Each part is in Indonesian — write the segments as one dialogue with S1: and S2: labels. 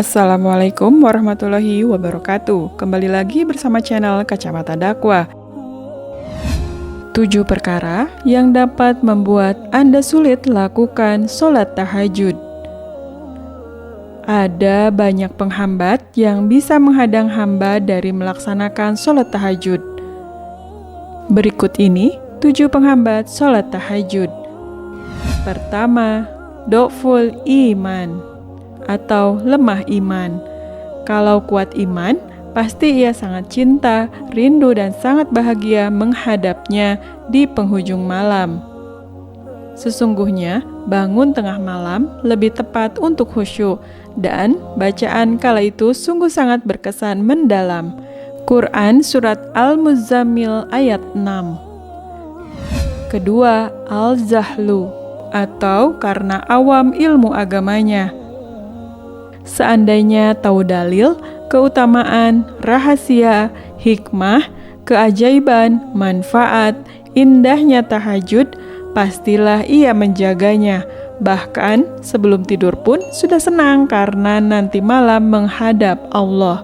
S1: Assalamualaikum warahmatullahi wabarakatuh. Kembali lagi bersama channel Kacamata Dakwah. 7 perkara yang dapat membuat Anda sulit lakukan sholat tahajud. Ada banyak penghambat yang bisa menghadang hamba dari melaksanakan sholat tahajud. Berikut ini 7 penghambat sholat tahajud. Pertama, do'ful iman atau lemah iman. Kalau kuat iman, pasti ia sangat cinta, rindu, dan sangat bahagia menghadapnya di penghujung malam. Sesungguhnya, bangun tengah malam lebih tepat untuk khusyuk, dan bacaan kala itu sungguh sangat berkesan mendalam. Quran Surat Al-Muzammil ayat 6. Kedua, al-zahlu atau karena awam ilmu agamanya. Seandainya tahu dalil, keutamaan, rahasia, hikmah, keajaiban, manfaat, indahnya tahajud, pastilah ia menjaganya. Bahkan sebelum tidur pun sudah senang karena nanti malam menghadap Allah.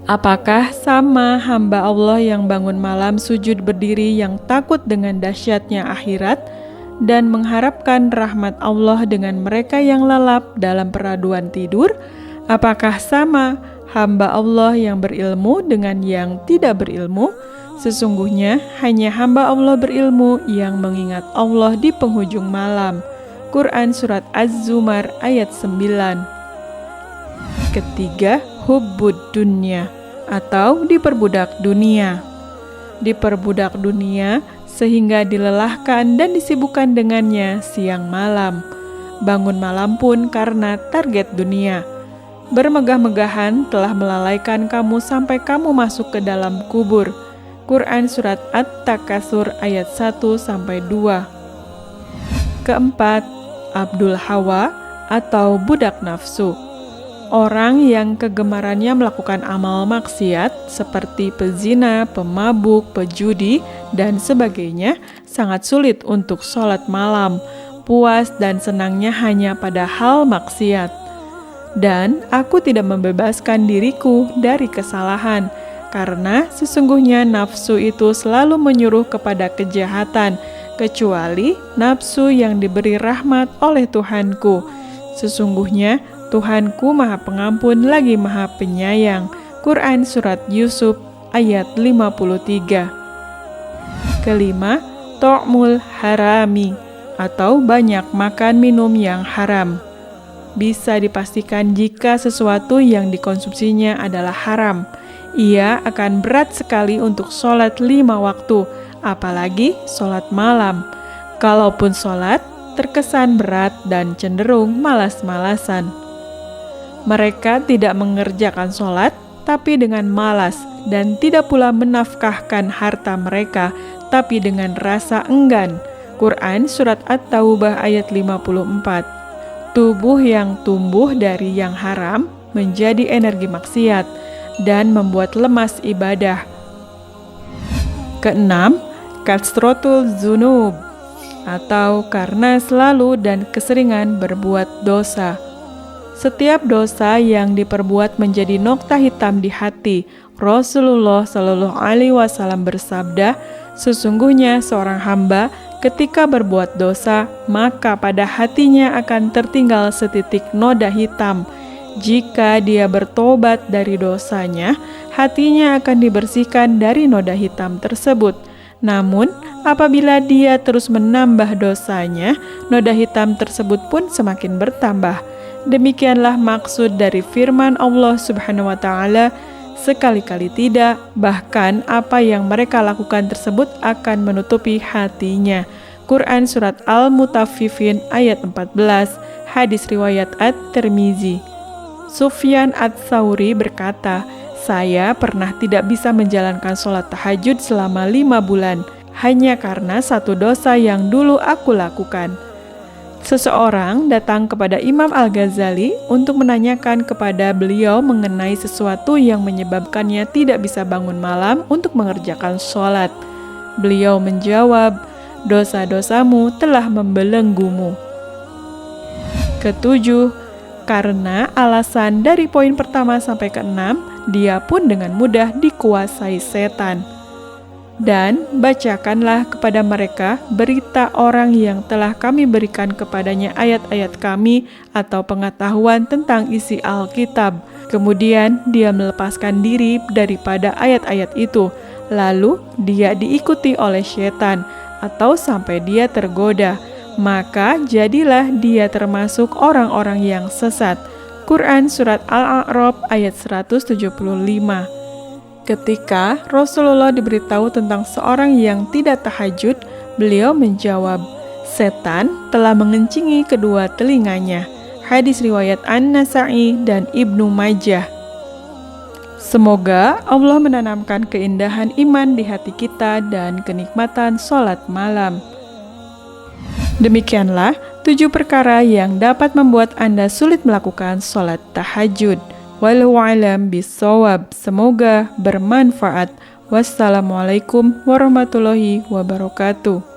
S1: Apakah sama hamba Allah yang bangun malam sujud berdiri yang takut dengan dahsyatnya akhirat dan mengharapkan rahmat Allah dengan mereka yang lalap dalam peraduan tidur? Apakah sama hamba Allah yang berilmu dengan yang tidak berilmu? Sesungguhnya hanya hamba Allah berilmu yang mengingat Allah di penghujung malam. Quran Surat Az-Zumar ayat 9. Ketiga, hubbud dunya atau diperbudak dunia. Diperbudak dunia sehingga dilelahkan dan disibukkan dengannya siang malam. Bangun malam pun karena target dunia. Bermegah-megahan telah melalaikan kamu sampai kamu masuk ke dalam kubur. Quran Surat At-Takasur ayat 1-2. Keempat, Abdul Hawa atau budak nafsu. Orang yang kegemarannya melakukan amal maksiat seperti pezina, pemabuk, pejudi, dan sebagainya sangat sulit untuk sholat malam, puas dan senangnya hanya pada hal maksiat. Dan aku tidak membebaskan diriku dari kesalahan, karena sesungguhnya nafsu itu selalu menyuruh kepada kejahatan, kecuali nafsu yang diberi rahmat oleh Tuhanku. Sesungguhnya Tuhanku Maha Pengampun lagi Maha Penyayang. Quran Surat Yusuf ayat 53. Kelima, to'mul harami atau banyak makan minum yang haram. Bisa dipastikan jika sesuatu yang dikonsumsinya adalah haram, ia akan berat sekali untuk sholat 5 waktu, apalagi sholat malam. Kalaupun sholat, terkesan berat dan cenderung malas-malasan. Mereka tidak mengerjakan sholat, tapi dengan malas, dan tidak pula menafkahkan harta mereka, tapi dengan rasa enggan. Quran Surat At-Taubah ayat 54. Tubuh yang tumbuh dari yang haram menjadi energi maksiat dan membuat lemas ibadah. Keenam, kasrotul zunub atau karena selalu dan keseringan berbuat dosa. Setiap dosa yang diperbuat menjadi nokta hitam di hati. Rasulullah Shallallahu Alaihi Wasallam bersabda, sesungguhnya seorang hamba ketika berbuat dosa, maka pada hatinya akan tertinggal setitik noda hitam. Jika dia bertobat dari dosanya, hatinya akan dibersihkan dari noda hitam tersebut. Namun, apabila dia terus menambah dosanya, noda hitam tersebut pun semakin bertambah. Demikianlah maksud dari firman Allah Subhanahu wa Ta'ala, sekali-kali tidak, bahkan apa yang mereka lakukan tersebut akan menutupi hatinya. Quran Surat Al-Mutaffifin ayat 14, hadis riwayat At-Tirmizi. Sufyan Ats-Tsauri berkata, saya pernah tidak bisa menjalankan sholat tahajud selama 5 bulan, hanya karena satu dosa yang dulu aku lakukan. Seseorang datang kepada Imam Al-Ghazali untuk menanyakan kepada beliau mengenai sesuatu yang menyebabkannya tidak bisa bangun malam untuk mengerjakan sholat. Beliau menjawab, dosa-dosamu telah membelenggumu. Ketujuh, Karena alasan dari poin pertama sampai ke-6, dia pun dengan mudah dikuasai setan. Dan bacakanlah kepada mereka berita orang yang telah kami berikan kepadanya ayat-ayat kami atau pengetahuan tentang isi Alkitab. Kemudian dia melepaskan diri daripada ayat-ayat itu, lalu dia diikuti oleh setan atau sampai dia tergoda. Maka jadilah dia termasuk orang-orang yang sesat. Quran Surat Al-A'raf ayat 175. Ketika Rasulullah diberitahu tentang seorang yang tidak tahajud, beliau menjawab, "Setan telah mengencingi kedua telinganya." Hadis riwayat An-Nasa'i dan Ibnu Majah. Semoga Allah menanamkan keindahan iman di hati kita dan kenikmatan sholat malam. Demikianlah 7 perkara yang dapat membuat Anda sulit melakukan sholat tahajud. Wallahu a'lam bishawab. Semoga bermanfaat. Wassalamualaikum warahmatullahi wabarakatuh.